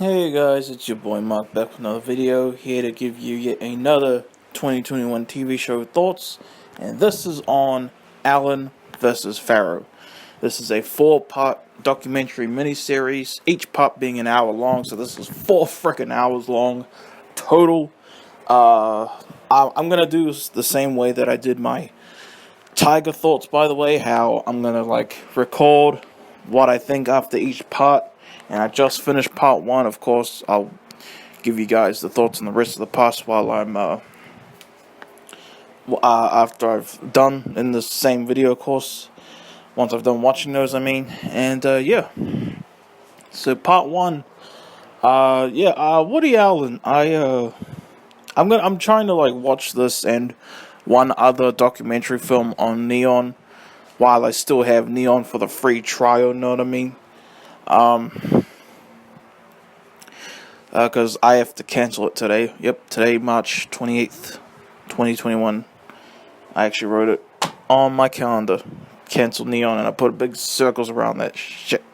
Hey guys, it's your boy Mark back with another video, here to give you yet another 2021 TV show thoughts, and this is on Alan vs. Farrow. This is a 4-part documentary miniseries, each part being an hour long, so this is 4 freaking hours long total. I'm gonna do this the same way that I did my Tiger thoughts, by the way, how I'm gonna record what I think after each part. And I just finished part 1. Of course, I'll give you guys the thoughts on the rest of the parts while I'm after I've done in the same video, of course. Once I've done watching those, I mean. And yeah. So part 1. Woody Allen. I'm trying to watch this and one other documentary film on Neon while I still have Neon for the free trial. Know what I mean? Because I have to cancel it today. Yep, today, March 28th, 2021. I actually wrote it on my calendar. Cancel Neon, and I put big circles around that shit.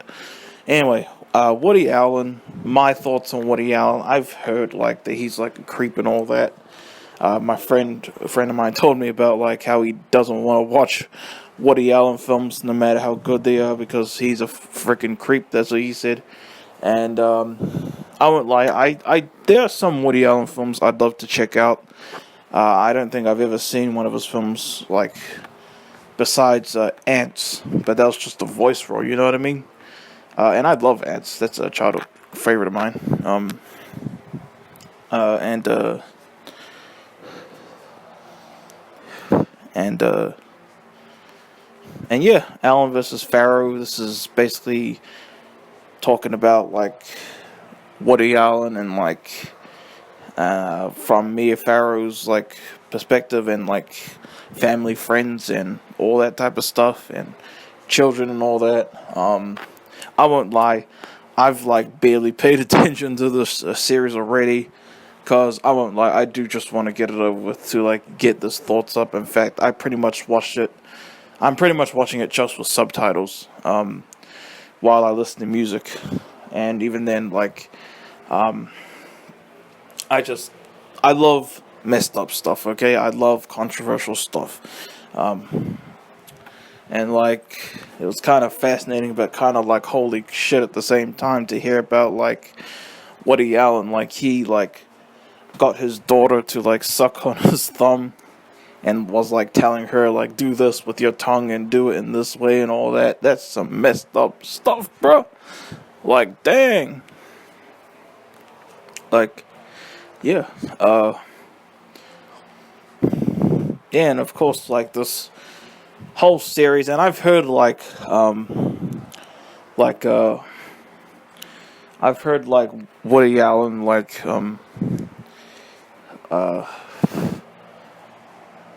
Anyway, Woody Allen. My thoughts on Woody Allen. I've heard that he's a creep and all that. A friend of mine told me about how he doesn't want to watch Woody Allen films no matter how good they are because he's a freaking creep. That's what he said. And I won't lie. There are some Woody Allen films I'd love to check out. I don't think I've ever seen one of his films besides Ants, but that was just a voice role. You know what I mean? And I love Ants. That's a childhood favorite of mine. And yeah, Allen versus Farrow. This is basically talking about Woody Allen and from Mia Farrow's perspective and family, friends, and all that type of stuff, and children and all that. I won't lie, I've barely paid attention to this series already. Cause I won't lie, I do just want to get it over with to get this thoughts up. In fact, I'm pretty much watching it just with subtitles. While I listen to music, and even then, I love messed up stuff. Okay, I love controversial stuff. And it was kind of fascinating, but kind of holy shit at the same time to hear about Woody Allen. He got his daughter to suck on his thumb and was telling her do this with your tongue and do it in this way and all that. That's some messed up stuff, bro. Dang. Yeah. Yeah, and of course this whole series, and I've heard I've heard Woody Allen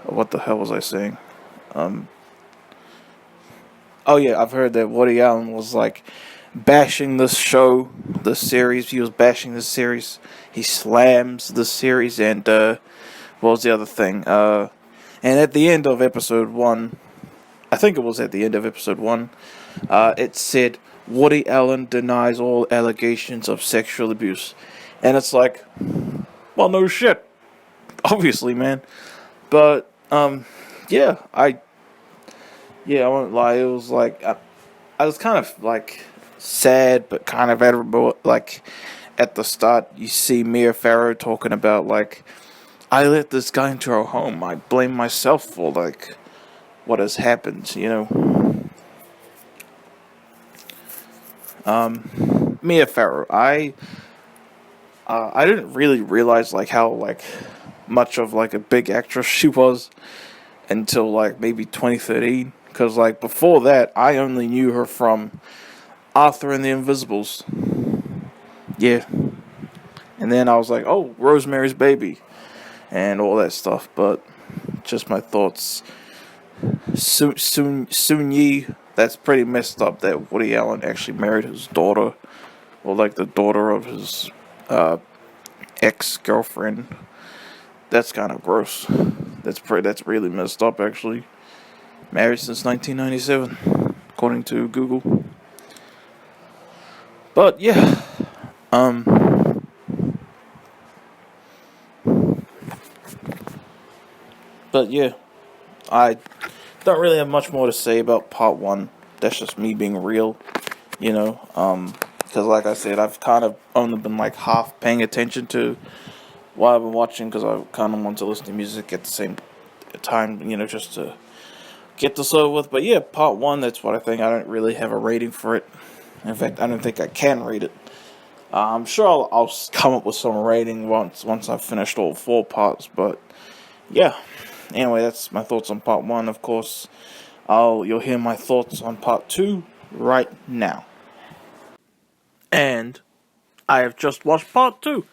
what the hell was I saying? Oh yeah, I've heard that Woody Allen was bashing this series. He was bashing this series. He slams the series, and what was the other thing? And at the end of episode 1, I think it was at the end of episode 1, it said Woody Allen denies all allegations of sexual abuse, and it's well, no shit, obviously, man. But yeah, I won't lie. It was I was kind of sad, but kind of admirable. At the start, you see Mia Farrow talking about I let this guy into our home. I blame myself for what has happened. You know, Mia Farrow. I didn't really realize how much of a big actress she was until maybe 2013, because before that I only knew her from Arthur and the Invisibles. Yeah. And then I was oh, Rosemary's Baby and all that stuff. But just my thoughts. Soon Yi, that's pretty messed up that Woody Allen actually married his daughter, or the daughter of his ex-girlfriend. That's kind of gross. That's really messed up, actually. Married since 1997, according to Google. But yeah, But yeah, I don't really have much more to say about part one. That's just me being real, you know. Because like I said, I've kind of only been like half paying attention to what I've been watching because I kind of want to listen to music at the same time, just to get this over with. But yeah, part one, that's what I think. I don't really have a rating for it. In fact, I don't think I can rate it. I'm sure I'll come up with some rating once I've finished all 4 parts. But yeah, anyway, that's my thoughts on part one. Of course, you'll hear my thoughts on part two right now. And I have just watched part two,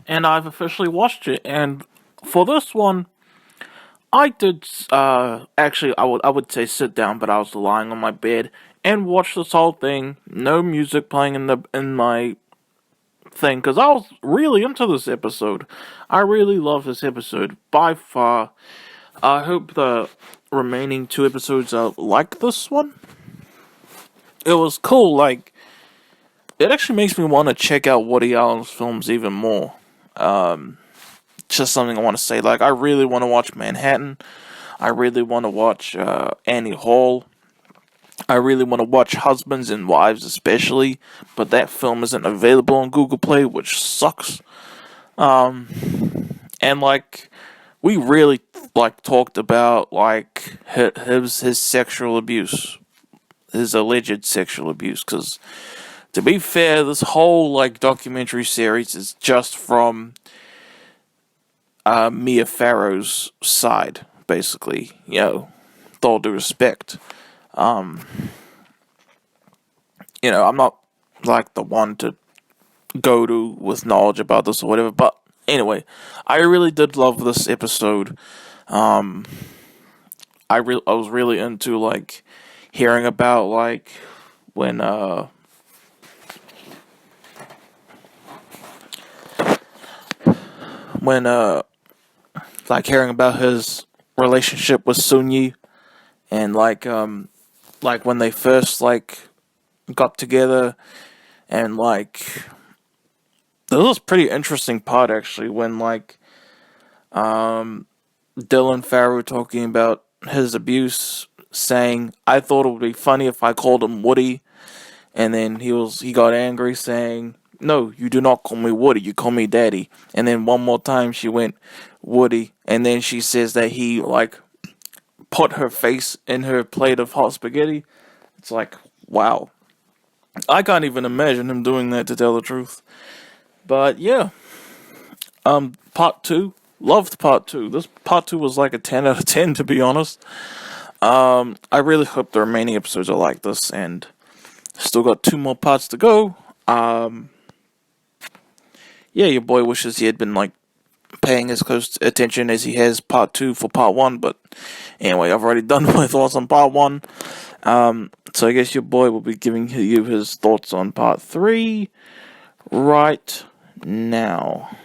and I've officially watched it. And for this one, I did actually I would say sit down, but I was lying on my bed and watch this whole thing. No music playing in my thing, because I was really into this episode. I really love this episode by far. I hope the remaining 2 episodes are like this one. It was cool. Like, it actually makes me want to check out Woody Allen's films even more. Just something I want to say. Like, I really want to watch Manhattan. I really want to watch Annie Hall. I really want to watch Husbands and Wives especially, but that film isn't available on Google Play, which sucks. And like, we really like talked about like his sexual abuse, his alleged sexual abuse, because to be fair, this whole like documentary series is just from Mia Farrow's side, basically, with all due respect. I'm not like the one to go to with knowledge about this or whatever, but anyway, I really did love this episode. I was really into like hearing about like when like hearing about his relationship with Sunyi, and like when they first like got together, and like this was a pretty interesting part actually when like Dylan Farrow talking about his abuse, saying, "I thought it would be funny if I called him Woody," and then he got angry saying, "No, you do not call me Woody, you call me Daddy." And then one more time she went Woody, and then she says that he like put her face in her plate of hot spaghetti. It's like, wow. I can't even imagine him doing that, to tell the truth. But yeah, part two, loved part two. This part two was like a 10 out of 10, to be honest. I really hope the remaining episodes are like this, and still got 2 more parts to go. Yeah, your boy wishes he had been like paying as close attention as he has part two for part one, but anyway, I've already done my thoughts on part one. So I guess your boy will be giving you his thoughts on part three right now.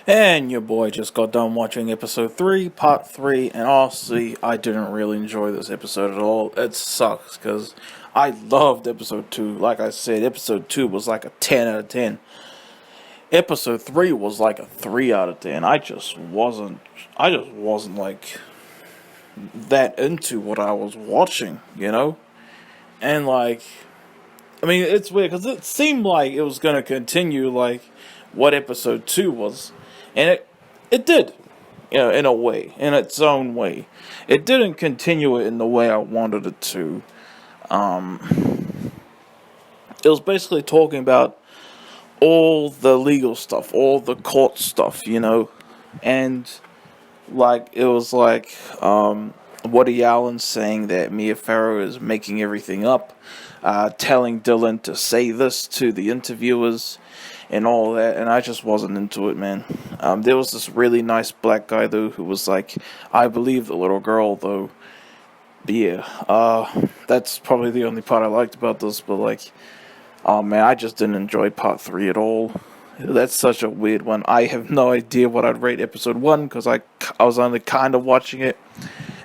And your boy just got done watching episode 3, part 3, and honestly, I didn't really enjoy this episode at all. It sucks, because I loved episode 2. Like I said, episode 2 was like a 10 out of 10. Episode 3 was like a 3 out of 10. I just wasn't like that into what I was watching, And like, I mean, it's weird, because it seemed like it was going to continue like what episode 2 was. And it did, in a way, in its own way. It didn't continue it in the way I wanted it to. It was basically talking about all the legal stuff, all the court stuff, and like it was like Woody Allen saying that Mia Farrow is making everything up, telling Dylan to say this to the interviewers, and all that, and I just wasn't into it, man. There was this really nice black guy though who was like, I believe the little girl though. But yeah, that's probably the only part I liked about this, but like, oh man, I just didn't enjoy part 3 at all. That's such a weird one. I have no idea what I'd rate episode 1, because I was only kind of watching it.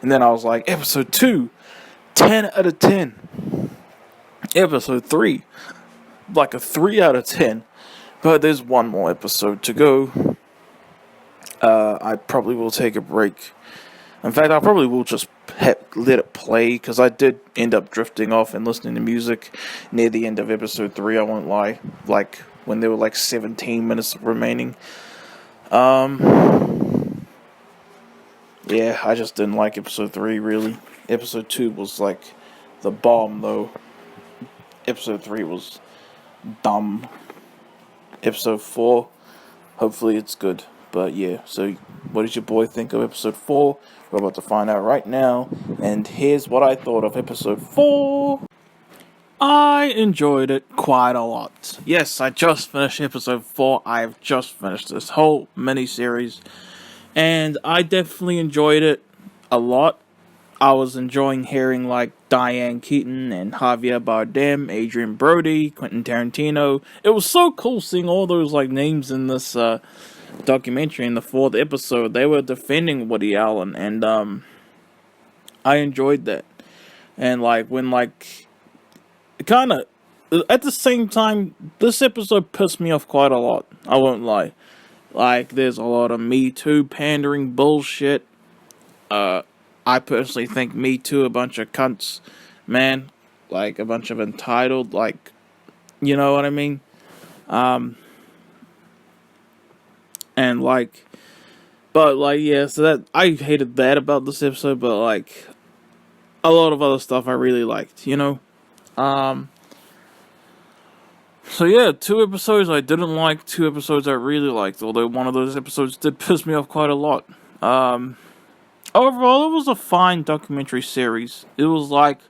And then I was like, episode 2, 10 out of 10. Episode 3, like a 3 out of 10. But there's one more episode to go. I probably will take a break In fact, I probably will just let it play, because I did end up drifting off and listening to music near the end of episode 3, I won't lie. Like, when there were like 17 minutes remaining. Yeah, I just didn't like episode 3, really. Episode 2 was like the bomb, though. Episode 3 was dumb. Episode 4, hopefully it's good. But yeah, so what did your boy think of episode 4? We're about to find out right now. And here's what I thought of episode 4. I enjoyed it quite a lot. Yes, I just finished episode 4. I have just finished this whole mini-series. And I definitely enjoyed it a lot. I was enjoying hearing like Diane Keaton and Javier Bardem, Adrian Brody, Quentin Tarantino. It was so cool seeing all those like names in this documentary in the 4th episode. They were defending Woody Allen, and I enjoyed that. And like when like kind of at the same time, this episode pissed me off quite a lot. I won't lie. Like there's a lot of Me Too pandering bullshit. I personally think Me Too a bunch of cunts, man. Like a bunch of entitled, like, you know what I mean? And like, but like, yeah, so that, I hated that about this episode, but like, a lot of other stuff I really liked, you know? So yeah, 2 episodes I didn't like, 2 episodes I really liked, although one of those episodes did piss me off quite a lot. Overall, it was a fine documentary series. It was like,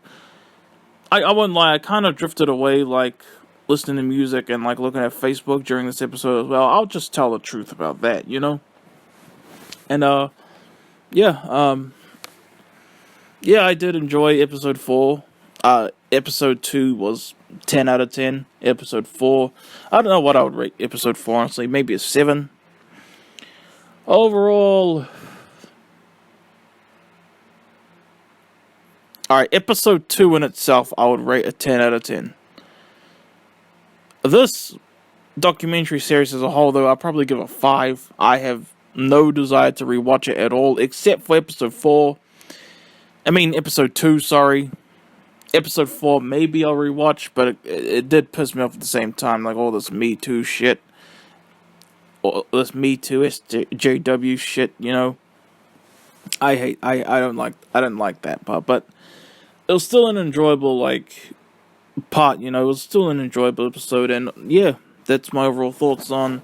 I wouldn't lie, I kind of drifted away, like, listening to music and, like, looking at Facebook during this episode as well. I'll just tell the truth about that, you know? And, yeah, yeah, I did enjoy episode 4. Episode 2 was 10 out of 10. Episode 4, I don't know what I would rate episode 4, honestly. Maybe a 7. Overall, alright, episode 2 in itself, I would rate a 10 out of 10. This documentary series as a whole, though, I'll probably give a 5. I have no desire to rewatch it at all, except for episode 4. I mean, episode 2, sorry. Episode 4, maybe I'll rewatch, but it did piss me off at the same time, like all this Me Too shit. All this Me Too SJW shit, you know. I didn't like that part, but it was still an enjoyable, like, part, you know, it was still an enjoyable episode, and, yeah, that's my overall thoughts on,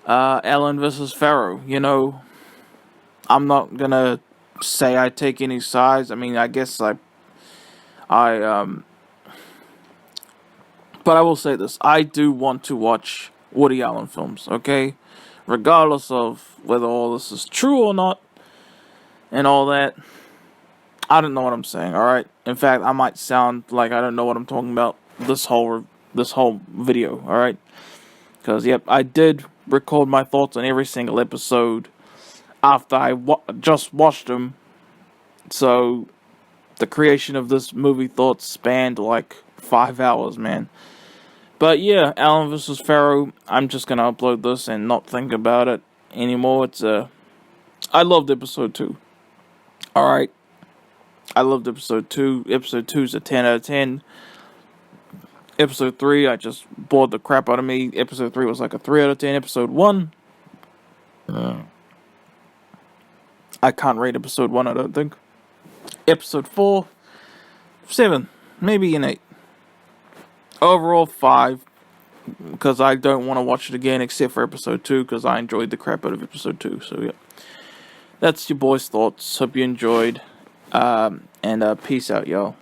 Allen vs. Farrow, you know. I'm not gonna say I take any sides, I mean, I guess but I will say this, I do want to watch Woody Allen films, okay? Regardless of whether all this is true or not, and all that, I don't know what I'm saying, alright? In fact, I might sound like I don't know what I'm talking about this whole video, alright? Because, yep, I did record my thoughts on every single episode after I just watched them. So, the creation of this movie thoughts spanned like 5 hours, man. But yeah, Allen vs. Farrow, I'm just gonna upload this and not think about it anymore. I loved episode 2. Alright. I loved episode 2. Episode 2 is a 10 out of 10. Episode 3, I just bored the crap out of me. Episode 3 was like a 3 out of 10. Episode 1, I can't rate episode 1, I don't think. Episode 4, 7, maybe an 8. Overall, 5, because I don't want to watch it again except for episode 2, because I enjoyed the crap out of episode 2, so yeah. That's your boy's thoughts. Hope you enjoyed. And peace out, y'all.